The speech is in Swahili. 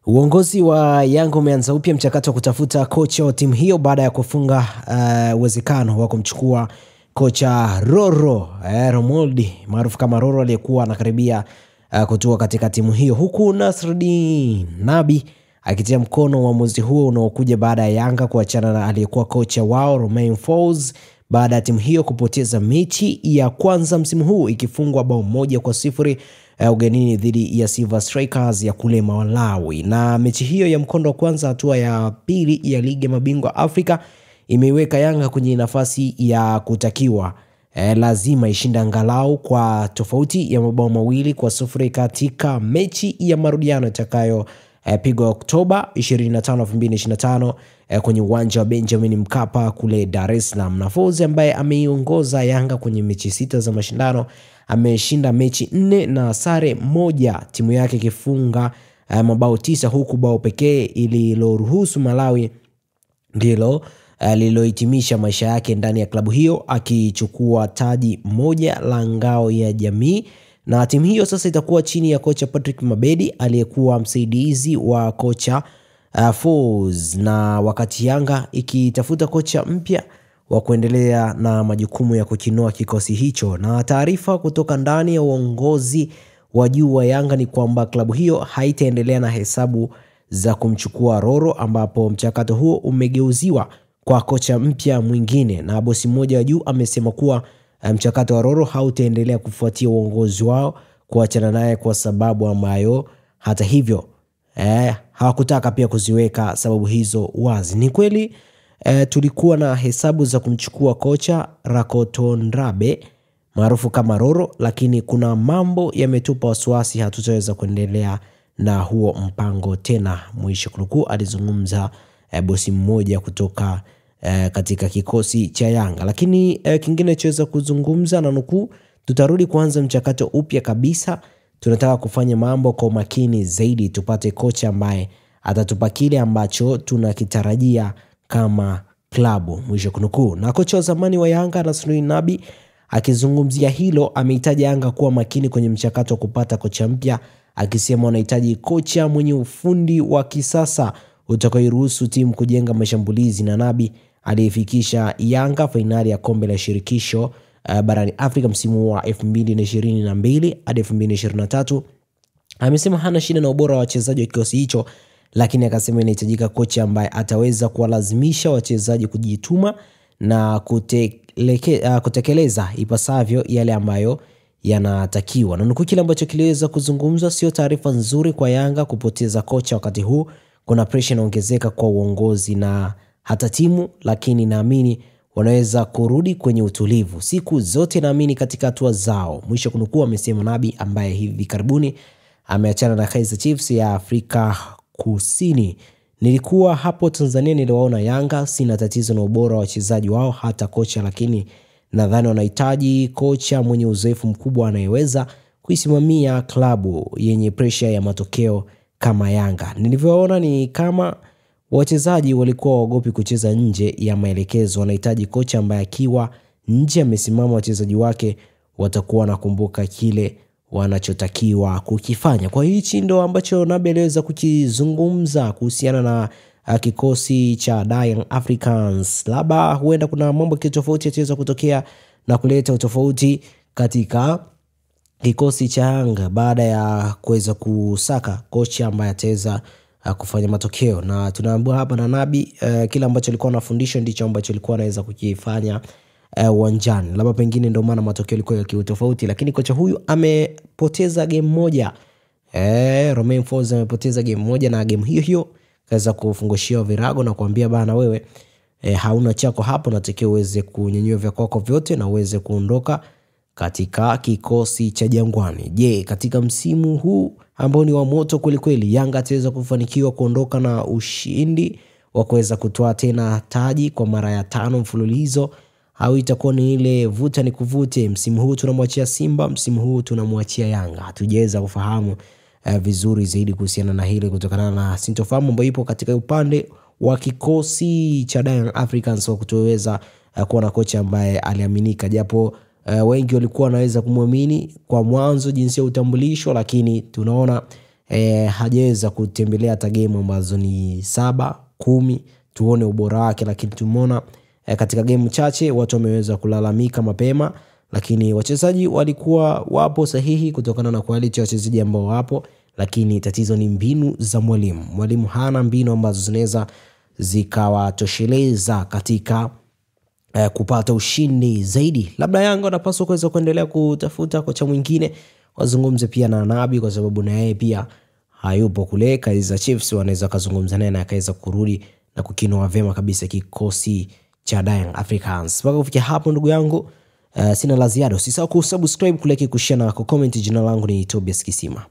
Uongozi wa Yanga umeanza upya mchakato wa kutafuta kocha wa timu hiyo baada ya kufunga uwezekano wa kumchukua kocha Roro Romuald maarufu kama Roro aliyekuwa anakaribia kutua katika timu hiyo, huku Nasruddin Nabi akitia mkono uamuzi huo unaokuja baada ya Yanga kuachana na aliyekuwa kocha wao Romain Folz baada ya timu hiyo kupoteza mechi ya kwanza msimu huu ikifungwa bao 1-0 ugenini dhidi ya Silver Strikers ya kule Malawi. Na mechi hiyo ya mkondo wa kwanza hatua ya pili ya ligi ya mabingwa Afrika imeiweka Yanga kwenye nafasi ya kutakiwa lazima ishinda angalau kwa tofauti ya mabao 2-0 katika mechi ya marudiano itakayo pigwa Oktoba 25, 2025 kwenye uwanja wa Benjamin Mkapa kule Dar es Salaam. Na Folz ambaye ameiongoza Yanga kwenye mechi 6 za mashindano ameshinda mechi 4 na sare 1, timu yake ikifunga mabao 9, huku bao pekee ililoruhusu Malawi ndilo lilohitimisha maisha yake ndani ya klabu hiyo, akichukua taji moja la ngao ya jamii. Na timu hiyo sasa itakuwa chini ya kocha Patrick Mabedi aliyekuwa msaidizi wa kocha Folz, na wakati Yanga ikitafuta kocha mpya wa kuendelea na majukumu ya kukinua kikosi hicho. Na taarifa kutoka ndani ya uongozi wa juu wa Yanga ni kwamba klabu hiyo haitaendelea na hesabu za kumchukua Roro, ambapo mchakato huo umegeuziwa kwa kocha mpya mwingine. Na bosi mmoja wa juu amesema kuwa mchakato wa Roro hautaendelea kufuatia uongozi wao kuachana naye kwa sababu ambayo hata hivyo hawakutaka pia kuziweka sababu hizo wazi. Ni kweli tulikuwa na hesabu za kumchukua kocha Rakotondrabe maarufu kama Roro, lakini kuna mambo yametupa wasiwasi, hatutaweza kuendelea na huo mpango tena, mwisho kunukuu, alizungumza bosi mmoja kutoka katika kikosi cha Yanga. Lakini kingine choweza kuzungumza na nukuu, tutarudi kuanza mchakato upya kabisa, tunataka kufanya mambo kwa makini zaidi, tupate kocha ambaye atatupa kile ambacho tunakitarajia kama klabu, mwisho kunukuu. Na kocha wa zamani wa Yanga Nasruddin Nabi akizungumzia hilo amehitaji Yanga kuwa makini kwenye mchakato wa kupata kocha mpya, akisema wanahitaji kocha mwenye ufundi wa kisasa utakaoruhusu timu kujenga mashambulizi. Na Nabi aliyefikisha Yanga fainali ya kombe la shirikisho barani Afrika msimu wa 2022 hadi 2023 amesema hana shida na ubora wa wachezaji wa kikosi hicho, lakini akasema inahitajika kocha ambaye ataweza kuwalazimisha wachezaji kujituma na kutekeleza ipasavyo yale ambayo yanatakiwa. Na nukuu kile ambacho kiliweza kuzungumzwa, sio taarifa nzuri kwa Yanga kupoteza kocha wakati huu, kuna pressure inaongezeka kwa uongozi na hata timu, lakini naamini wanaweza kurudi kwenye utulivu. Siku zote naamini katika hatua zao, mwisho kunukuu, amesema Nabi ambaye hivi karibuni ameachana na Kaizer Chiefs ya Afrika Kusini. Nilikuwa hapo Tanzania, niliwaona Yanga, sina tatizo na ubora wa wachezaji wao hata kocha, lakini nadhani wanahitaji kocha mwenye uzoefu mkubwa anayeweza kuisimamia klabu yenye pressure ya matokeo kama Yanga. Nilivyoona ni kama wachezaji walikuwa waogopi kucheza nje ya maelekezo, wanahitaji kocha ambaye akiwa nje amesimama wachezaji wake watakuwa nakumbuka kile wanachotakiwa kukifanya. Kwa hichi ndo ambacho Nabi aliweza kukizungumza kuhusiana na kikosi cha Young Africans. Labda huenda kuna mambo kitofauti yataweza kutokea na kuleta utofauti katika kikosi cha Yanga baada ya kuweza kusaka kocha ambaye ataweza kufanya matokeo. Na tunaambiwa hapa na Nabi kila ambacho alikuwa anafundisha ndicho ambacho alikuwa anaweza kukifanya uwanjani. Labda pengine ndio maana matokeo yalikuwa tofauti, lakini kocha huyu amepoteza game moja. Romain Folz amepoteza game moja, na game hiyo kaza kufungushia virago na kuambia bana, wewe hauna chako hapo, natakiwa uweze kunyanyua vya kwako vyote na uweze kuondoka katika kikosi cha Jangwani. Je, katika msimu huu ambao ni wa moto kweli kweli, Yanga ataweza kufanikiwa kuondoka na ushindi wa kuweza kutoa tena taji kwa mara ya 5 mfululizo, au itakuwa ni ile vuta ni kuvute, msimu huu tunamwachia Simba, msimu huu tunamwachia Yanga? Hatujaweza kufahamu vizuri zaidi kuhusiana na hili kutokana na sintofahamu ambayo ipo katika upande wa kikosi cha Young Africans wa kutoweza kuwa na kocha ambaye aliaminika, japo wengi walikuwa wanaweza kumwamini kwa mwanzo jinsi ya utambulisho, lakini tunaona hajaweza kutembelea hata game ambazo ni 7, 10 tuone ubora wake, lakini tumeona katika game chache watu wameweza kulalamika mapema, lakini wachezaji walikuwa wapo sahihi kutokana na quality ya wachezaji ambao wapo, lakini tatizo ni mbinu za mwalimu. Mwalimu hana mbinu ambazo zinaweza zikawatosheleza katika kupata ushindi zaidi. Labda Yanga wanapaswa kuweza kuendelea kutafuta kocha mwingine, wazungumze pia na Nabi kwa sababu na yeye pia hayupo kule Kaizer Chiefs, wanaweza kuzungumza naye na akaweza kurudi na kukinoa vyema kabisa kikosi cha Young Africans. Mpaka kufikia hapo ndugu yangu, sina la ziada. Usisahau kusubscribe, kulike, kushare na kucomment. Jina langu ni Tobias Kisima.